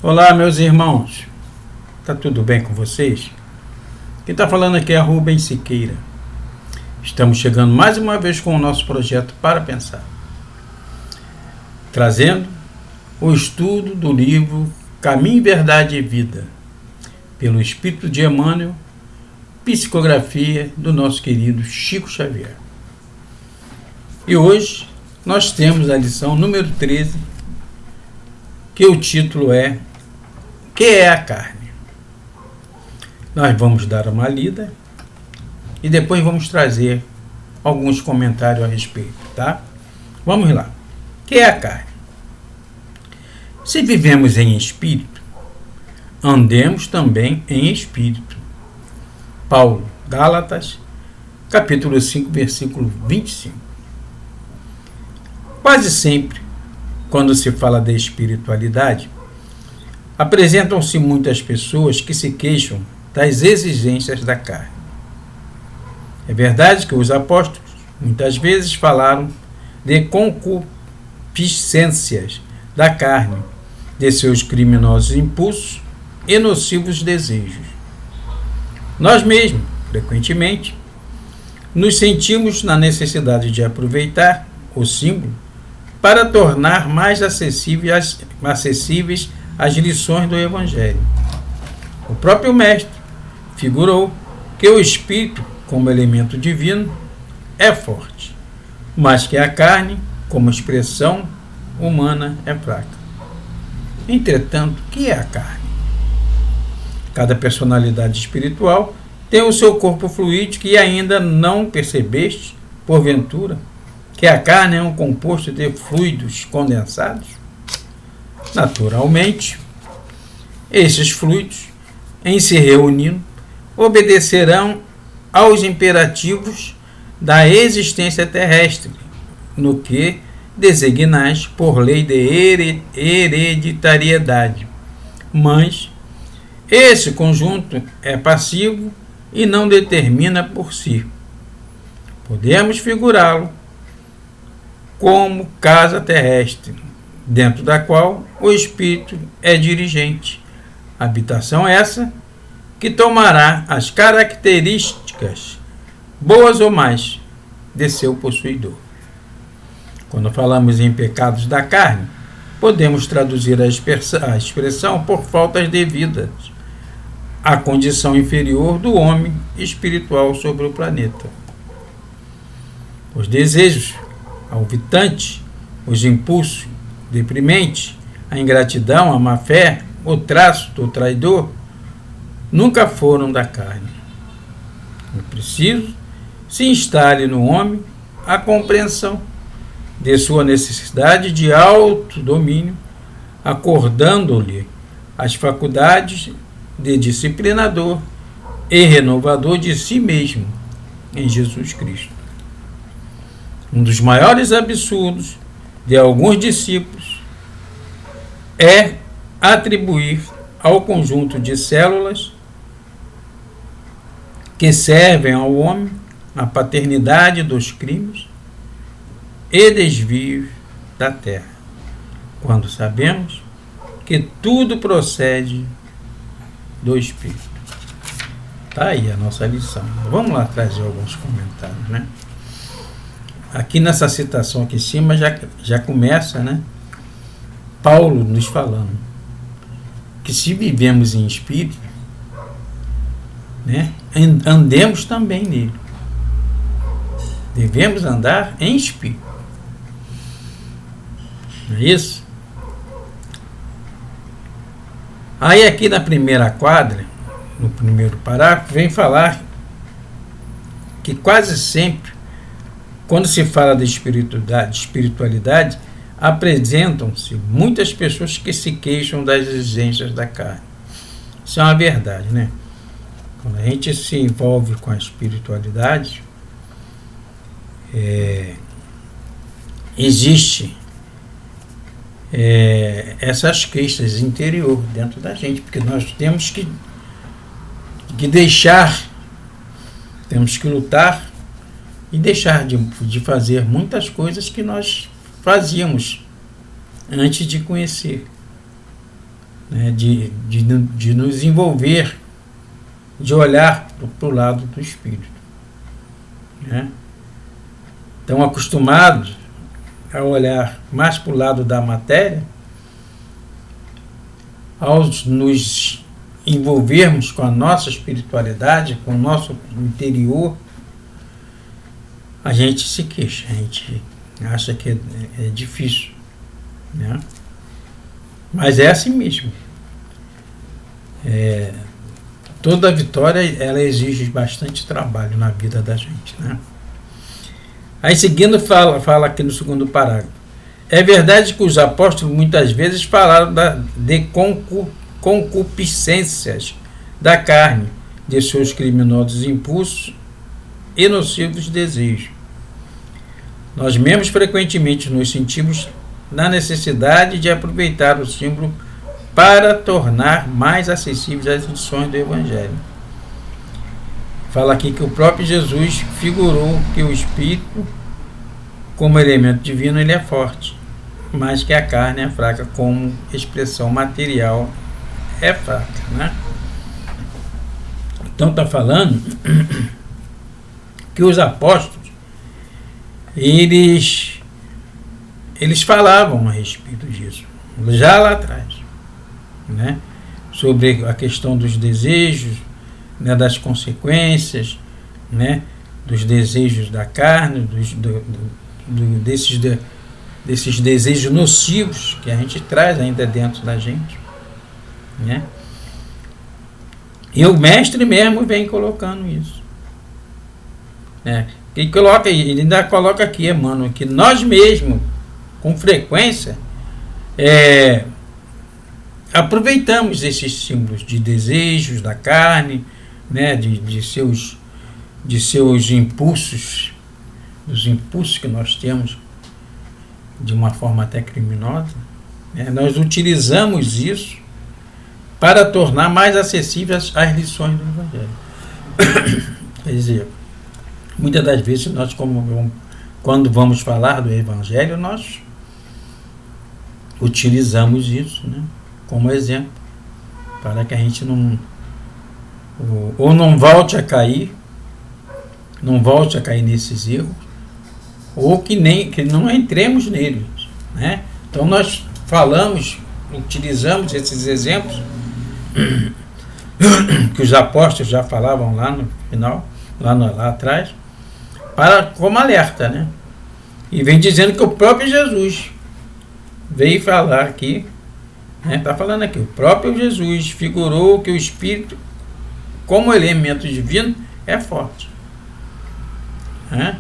Olá, meus irmãos, tá tudo bem com vocês? Quem está falando aqui é Rubens Siqueira. Estamos chegando mais uma vez com o nosso projeto Para Pensar, trazendo o estudo do livro Caminho, Verdade e Vida, pelo Espírito de Emmanuel, psicografia do nosso querido Chico Xavier. E hoje nós temos a lição número 13, que o título é O que é a carne? Nós vamos dar uma lida e depois vamos trazer alguns comentários a respeito, tá? Vamos lá. O que é a carne? Se vivemos em espírito, andemos também em espírito. Paulo, Gálatas, capítulo 5, versículo 25. Quase sempre, quando se fala de espiritualidade, apresentam-se muitas pessoas que se queixam das exigências da carne. É verdade que os apóstolos muitas vezes falaram de concupiscências da carne, de seus criminosos impulsos e nocivos desejos. Nós mesmos, frequentemente, nos sentimos na necessidade de aproveitar o símbolo para tornar mais acessíveis as lições do Evangelho. O próprio Mestre figurou que o Espírito, como elemento divino, é forte, mas que a carne, como expressão humana, é fraca. Entretanto, o que é a carne? Cada personalidade espiritual tem o seu corpo fluídico e ainda não percebeste, porventura, que a carne é um composto de fluidos condensados? Naturalmente, esses fluidos, em se reunindo, obedecerão aos imperativos da existência terrestre, no que designais por lei de hereditariedade. Mas esse conjunto é passivo e não determina por si. Podemos figurá-lo como casa terrestre, dentro da qual o espírito é dirigente. Habitação essa que tomará as características, boas ou más, de seu possuidor. Quando falamos em pecados da carne, podemos traduzir a expressão por faltas devidas à condição inferior do homem espiritual sobre o planeta. Os desejos alvitantes, os impulsos deprimentes, a ingratidão, a má-fé, o traço do traidor, nunca foram da carne. É preciso se instale no homem a compreensão de sua necessidade de autodomínio, acordando-lhe as faculdades de disciplinador e renovador de si mesmo em Jesus Cristo. Um dos maiores absurdos de alguns discípulos é atribuir ao conjunto de células que servem ao homem a paternidade dos crimes e desvios da terra, quando sabemos que tudo procede do Espírito. Está aí a nossa lição. Vamos lá trazer alguns comentários, né? Aqui nessa citação aqui em cima já começa, né? Paulo nos falando que se vivemos em espírito, né, andemos também nele. Devemos andar em espírito. Não é isso? Aí aqui na primeira quadra, no primeiro parágrafo, vem falar que quase sempre, quando se fala de espiritualidade, apresentam-se muitas pessoas que se queixam das exigências da carne. Isso é uma verdade, né? Quando a gente se envolve com a espiritualidade, existe essas queixas interior dentro da gente, porque nós temos que deixar, temos que lutar e deixar de fazer muitas coisas que nós fazíamos antes de conhecer né, de nos envolver, de olhar para o lado do espírito, né? Estão acostumados a olhar mais para o lado da matéria. Ao nos envolvermos com a nossa espiritualidade, com o nosso interior, a gente se queixa, a gente acha que é difícil, né? Mas é assim mesmo. Toda vitória, ela exige bastante trabalho na vida da gente, né? Aí seguindo fala aqui no segundo parágrafo: é verdade que os apóstolos muitas vezes falaram de concupiscências da carne, de seus criminosos impulsos e nocivos desejos. Nós mesmos frequentemente nos sentimos na necessidade de aproveitar o símbolo para tornar mais acessíveis as lições do Evangelho. Fala aqui que o próprio Jesus figurou que o Espírito, como elemento divino, ele é forte, mas que a carne é fraca, como expressão material é fraca, né? Então está falando que os apóstolos, eles falavam a respeito disso, já lá atrás, né? Sobre a questão dos desejos, né? Das consequências, né? Dos desejos da carne, desses desejos nocivos que a gente traz ainda dentro da gente, né? E o mestre mesmo vem colocando isso, né? Ele ainda coloca aqui, Emmanuel, que nós mesmos, com frequência, aproveitamos esses símbolos de desejos da carne, né? de seus impulsos, os impulsos que nós temos de uma forma até criminosa, né? Nós utilizamos isso para tornar mais acessíveis as lições do Evangelho. Quer dizer, muitas das vezes nós, quando vamos falar do Evangelho, nós utilizamos isso, né, como exemplo, para que a gente não volte a cair, nesses erros, ou que não entremos neles, né? Então nós utilizamos esses exemplos que os apóstolos já falavam lá no final, lá atrás, como alerta, né? E vem dizendo que o próprio Jesus veio falar aqui, né? Está falando aqui, o próprio Jesus figurou que o Espírito, como elemento divino, é forte, né?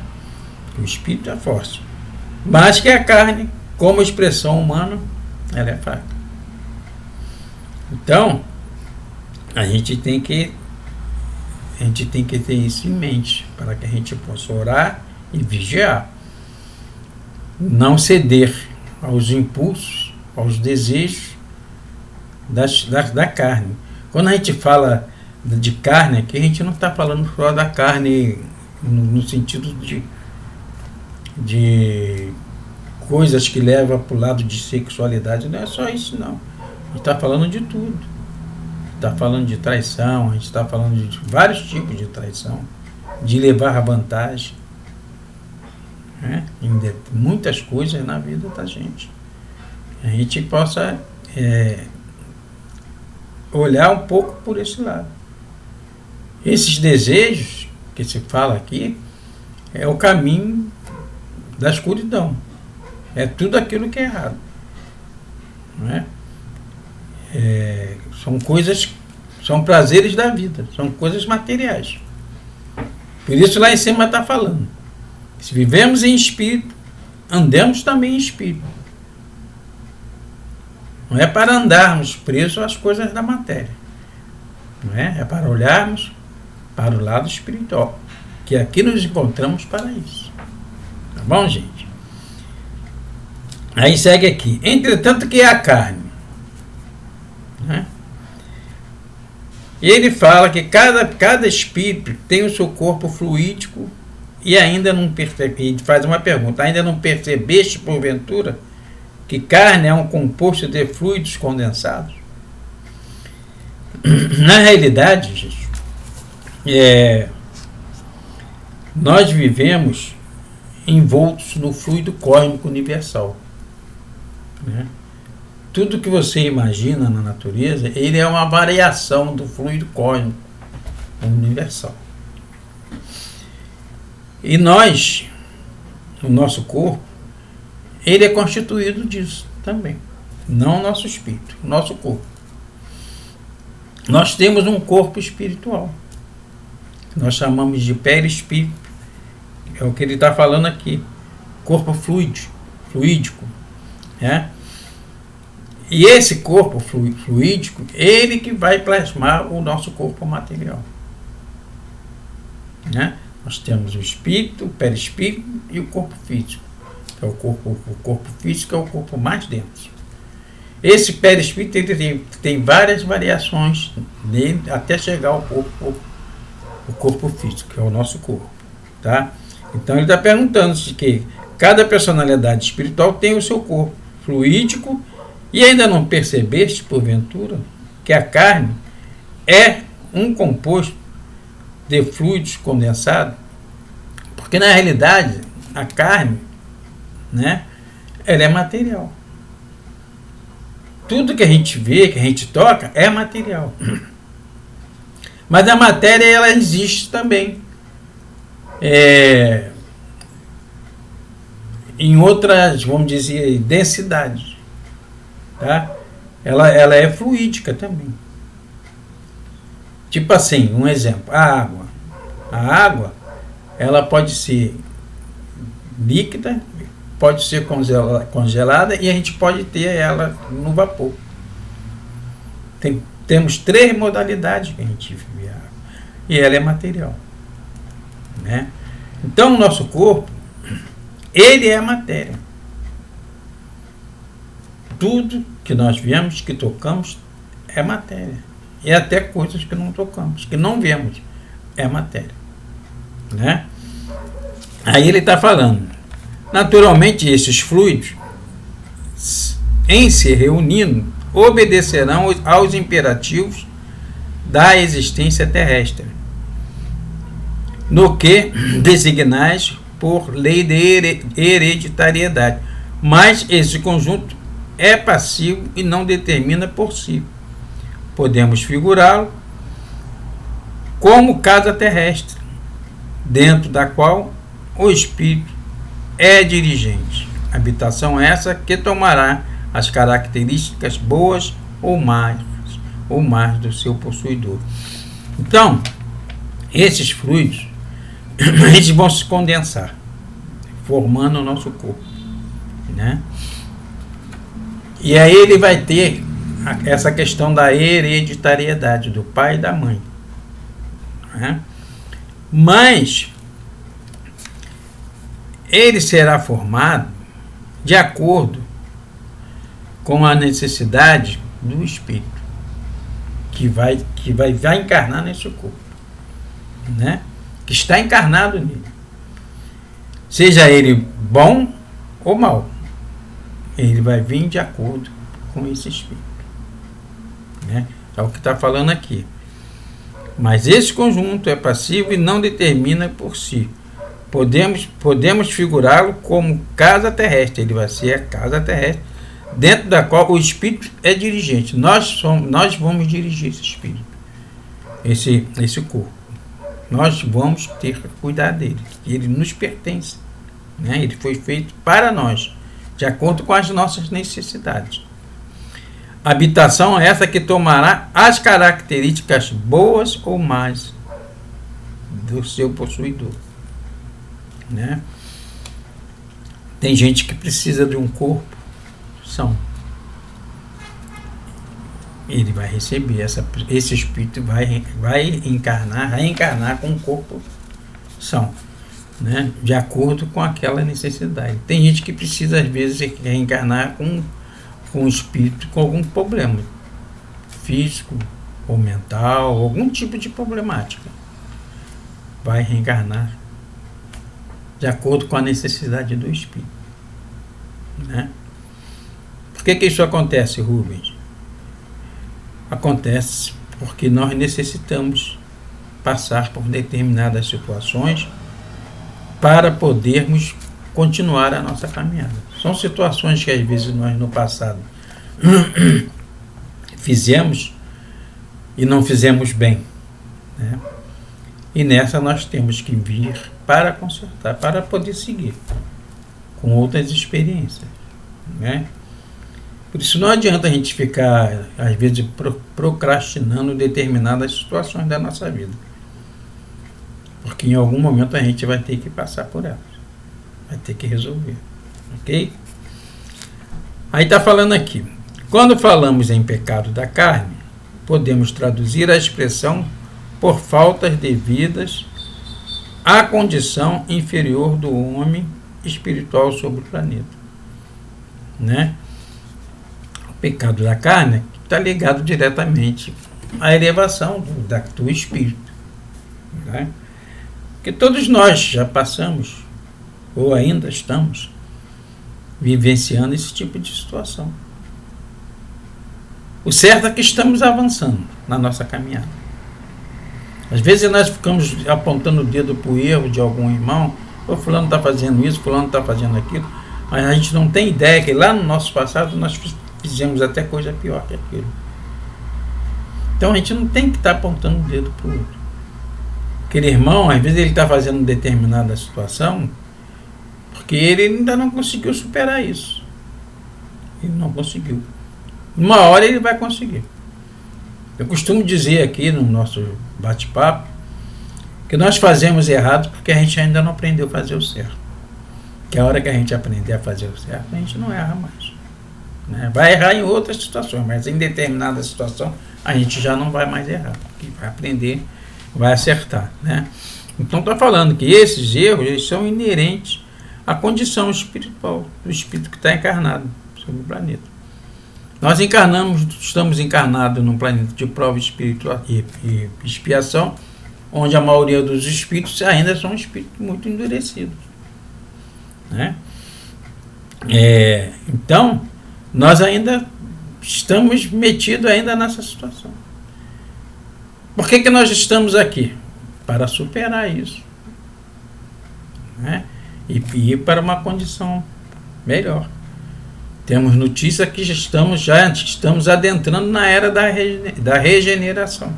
O Espírito é forte, mas que a carne, como expressão humana, ela é fraca. Então, a gente tem que ter isso em mente, para que a gente possa orar e vigiar. Não ceder aos impulsos, aos desejos da carne. Quando a gente fala de carne aqui, a gente não está falando só da carne no sentido de coisas que levam para o lado de sexualidade. Não é só isso, não. A gente está falando de tudo. Está falando de traição, a gente está falando de vários tipos de traição, de levar a vantagem, né? Muitas coisas na vida da gente. A gente possa olhar um pouco por esse lado. Esses desejos que se fala aqui é o caminho da escuridão. É tudo aquilo que é errado, não é? São prazeres da vida, são coisas materiais. Por isso lá em cima está falando, se vivemos em espírito, andemos também em espírito. Não é para andarmos presos às coisas da matéria, não é? É para olharmos para o lado espiritual, que aqui nos encontramos para isso. Tá bom, gente? Aí segue aqui: entretanto, que é a carne, né? E ele fala que cada espírito tem o seu corpo fluídico e ainda não percebe. Ele faz uma pergunta: ainda não percebeste, porventura, que carne é um composto de fluidos condensados? Na realidade, gente, nós vivemos envoltos no fluido cósmico universal, né? Tudo que você imagina na natureza, ele é uma variação do fluido cósmico universal. E nós, o nosso corpo, ele é constituído disso também. Não o nosso espírito, o nosso corpo. Nós temos um corpo espiritual. Nós chamamos de perispírito. É o que ele está falando aqui. Corpo fluídico. Né? E esse corpo fluídico, ele que vai plasmar o nosso corpo material. Né? Nós temos o espírito, o perispírito e o corpo físico. É o corpo físico é o corpo mais denso. Esse perispírito ele tem várias variações nele até chegar ao corpo físico, que é o nosso corpo. Tá? Então ele está perguntando se que cada personalidade espiritual tem o seu corpo fluídico e ainda não percebeste, porventura, que a carne é um composto de fluidos condensados? Porque na realidade a carne, né, ela é material. Tudo que a gente vê, que a gente toca, é material. Mas a matéria, ela existe também. Em outras, vamos dizer, densidades. Tá? Ela é fluídica também. Tipo assim, um exemplo, a água. A água, ela pode ser líquida, pode ser congelada e a gente pode ter ela no vapor. Temos 3 modalidades que a gente vê a água. E ela é material. Né? Então o nosso corpo, ele é matéria. Tudo que nós vemos, que tocamos, é matéria. E até coisas que não tocamos, que não vemos, é matéria. Né? Aí ele está falando, naturalmente esses fluidos, em se reunindo, obedecerão aos imperativos da existência terrestre, no que designais por lei de hereditariedade. Mas esse conjunto é passivo e não determina por si. Podemos figurá-lo como casa terrestre, dentro da qual o espírito é dirigente. Habitação essa que tomará as características boas ou más do seu possuidor. Então, esses fluidos, eles vão se condensar, formando o nosso corpo, né? E aí ele vai ter essa questão da hereditariedade do pai e da mãe, né? Mas ele será formado de acordo com a necessidade do espírito que vai encarnar nesse corpo, né? Que está encarnado nele, seja ele bom ou mau, ele vai vir de acordo com esse espírito, né? É o que está falando aqui. Mas esse conjunto é passivo e não determina por si. Podemos figurá-lo como casa terrestre. Ele vai ser a casa terrestre, dentro da qual o espírito é dirigente. Nós vamos dirigir esse espírito, esse corpo. Nós vamos ter que cuidar dele. Ele nos pertence, né? Ele foi feito para nós, de acordo com as nossas necessidades. Habitação é essa que tomará as características boas ou más do seu possuidor, né? Tem gente que precisa de um corpo são. Ele vai receber esse espírito, vai reencarnar com um corpo são, né? De acordo com aquela necessidade. Tem gente que precisa às vezes reencarnar com um espírito com algum problema físico ou mental, algum tipo de problemática. Vai reencarnar de acordo com a necessidade do espírito, né? Por que isso acontece, Rubens? Acontece porque nós necessitamos passar por determinadas situações para podermos continuar a nossa caminhada. São situações que às vezes nós no passado fizemos e não fizemos bem, né? E nessa nós temos que vir para consertar, para poder seguir com outras experiências, né? Por isso não adianta a gente ficar, às vezes, procrastinando determinadas situações da nossa vida. Porque em algum momento a gente vai ter que passar por elas. Vai ter que resolver. Ok? Aí está falando aqui. Quando falamos em pecado da carne, podemos traduzir a expressão por faltas devidas à condição inferior do homem espiritual sobre o planeta, né? O pecado da carne está ligado diretamente à elevação do espírito, né? Porque todos nós já passamos ou ainda estamos vivenciando esse tipo de situação. O certo é que estamos avançando na nossa caminhada. Às vezes nós ficamos apontando o dedo para o erro de algum irmão, ou fulano está fazendo isso, fulano está fazendo aquilo, mas a gente não tem ideia que lá no nosso passado nós fizemos até coisa pior que aquilo. Então a gente não tem que estar apontando o dedo para o outro. Aquele irmão, às vezes ele está fazendo determinada situação, porque ele ainda não conseguiu superar isso. Ele não conseguiu. Uma hora ele vai conseguir. Eu costumo dizer aqui no nosso bate-papo que nós fazemos errado porque a gente ainda não aprendeu a fazer o certo. Que a hora que a gente aprender a fazer o certo, a gente não erra mais, né? Vai errar em outras situações, mas em determinada situação a gente já não vai mais errar, porque vai aprender, vai acertar, né? Então está falando que esses erros eles são inerentes à condição espiritual do espírito que está encarnado sobre o planeta. Nós estamos encarnados num planeta de prova espiritual e expiação, onde a maioria dos espíritos ainda são espíritos muito endurecidos, né? Então, nós ainda estamos metidos ainda nessa situação. Por que nós estamos aqui? Para superar isso, né? E ir para uma condição melhor. Temos notícia que já estamos adentrando na era da regeneração.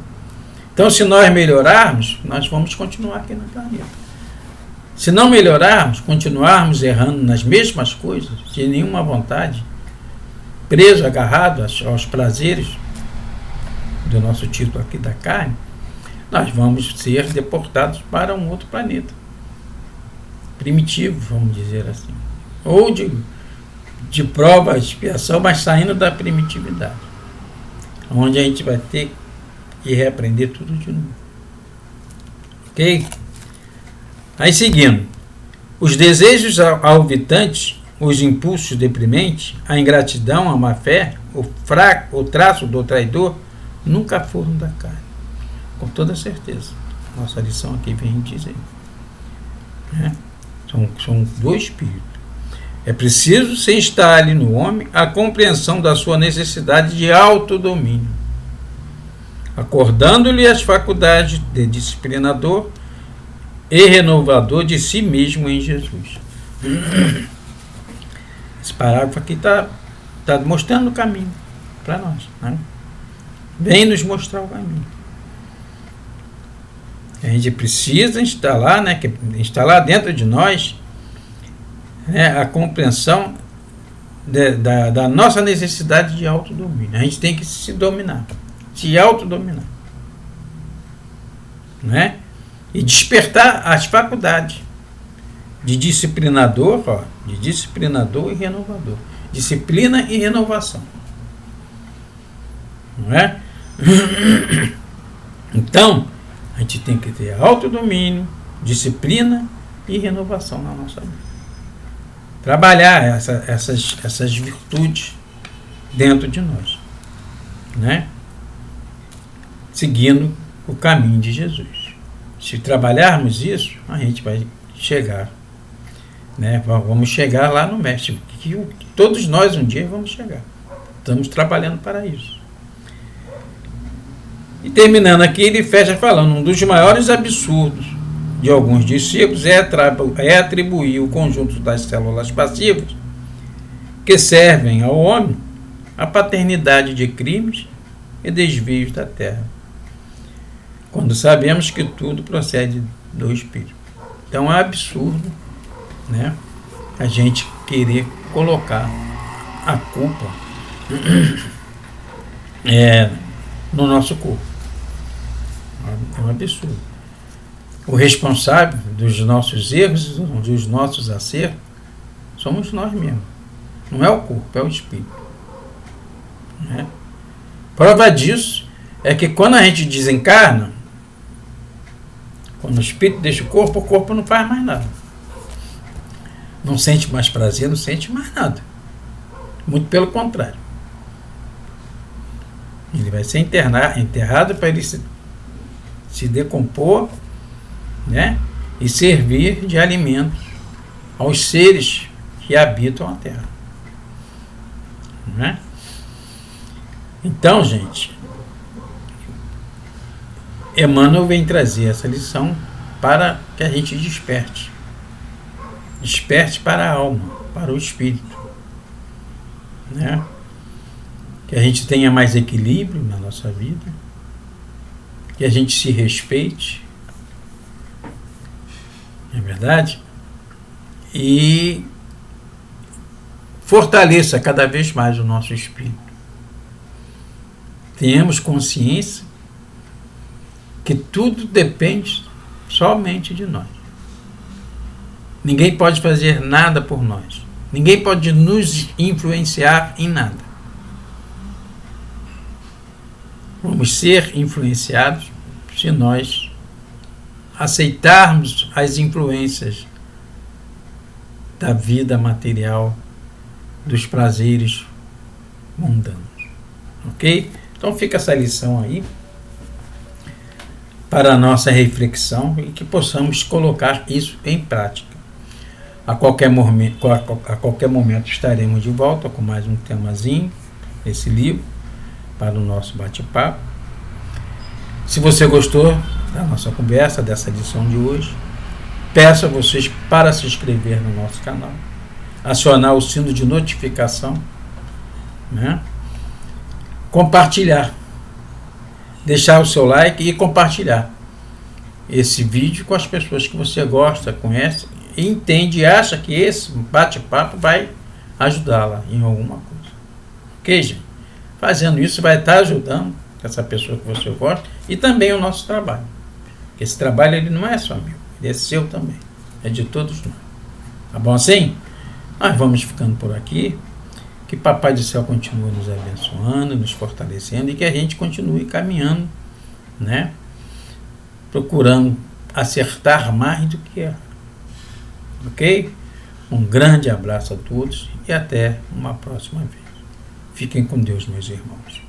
Então, se nós melhorarmos, nós vamos continuar aqui no planeta. Se não melhorarmos, continuarmos errando nas mesmas coisas, sem nenhuma vontade, preso, agarrado aos prazeres do nosso título aqui da carne, nós vamos ser deportados para um outro planeta. Primitivo, vamos dizer assim. Ou de prova, expiação, mas saindo da primitividade, onde a gente vai ter que reaprender tudo de novo. Ok? Aí seguindo, os desejos alvitantes, os impulsos deprimentes, a ingratidão, a má-fé, o traço do traidor, nunca foram da carne. Com toda certeza. Nossa lição aqui vem dizer. Né? São dois espíritos. É preciso se instale no homem a compreensão da sua necessidade de autodomínio, acordando-lhe as faculdades de disciplinador e renovador de si mesmo em Jesus. Esse parágrafo aqui está mostrando o caminho para nós, né? Vem nos mostrar o caminho. A gente precisa instalar, né, instalar dentro de nós, né, a compreensão da nossa necessidade de autodomínio. A gente tem que se dominar, se autodominar, né? E despertar as faculdades de disciplinador, de disciplinador e renovador. Disciplina e renovação. Não é? Então, a gente tem que ter autodomínio, disciplina e renovação na nossa vida. Trabalhar essas virtudes dentro de nós, né? Seguindo o caminho de Jesus. Se trabalharmos isso, a gente vai chegar, né? Vamos chegar lá no Mestre, que todos nós um dia vamos chegar. Estamos trabalhando para isso. E terminando aqui, ele fecha falando: um dos maiores absurdos de alguns discípulos é atribuir o conjunto das células passivas que servem ao homem a paternidade de crimes e desvios da terra, quando sabemos que tudo procede do Espírito. Então é absurdo, né, a gente querer colocar a culpa no nosso corpo. É um absurdo. O responsável dos nossos erros, dos nossos acertos, somos nós mesmos. Não é o corpo, é o espírito. Né? Prova disso é que quando a gente desencarna, quando o espírito deixa o corpo não faz mais nada. Não sente mais prazer, não sente mais nada. Muito pelo contrário. Ele vai ser enterrado para ele se decompor, né, e servir de alimento aos seres que habitam a Terra. Né? Então, gente, Emmanuel vem trazer essa lição para que a gente desperte. Desperte para a alma, para o espírito. Né? Que a gente tenha mais equilíbrio na nossa vida, que a gente se respeite, não é verdade? E fortaleça cada vez mais o nosso espírito. Tenhamos consciência que tudo depende somente de nós. Ninguém pode fazer nada por nós. Ninguém pode nos influenciar em nada. Vamos ser influenciados se nós aceitarmos as influências da vida material, dos prazeres mundanos. Ok? Então fica essa lição aí para a nossa reflexão e que possamos colocar isso em prática. A qualquer momento estaremos de volta com mais um temazinho desse livro para o nosso bate-papo. Se você gostou da nossa conversa, dessa edição de hoje, peço a vocês para se inscrever no nosso canal, acionar o sino de notificação, né? Compartilhar, deixar o seu like e compartilhar esse vídeo com as pessoas que você gosta, conhece, entende e acha que esse bate-papo vai ajudá-la em alguma coisa. Ok, gente? Fazendo isso, vai estar ajudando essa pessoa que você gosta e também o nosso trabalho. Porque esse trabalho ele não é só meu, ele é seu também. É de todos nós. Tá bom assim? Nós vamos ficando por aqui. Que Papai do Céu continue nos abençoando, nos fortalecendo e que a gente continue caminhando, né? Procurando acertar mais do que errar. Ok? Um grande abraço a todos e até uma próxima vez. Fiquem com Deus, meus irmãos.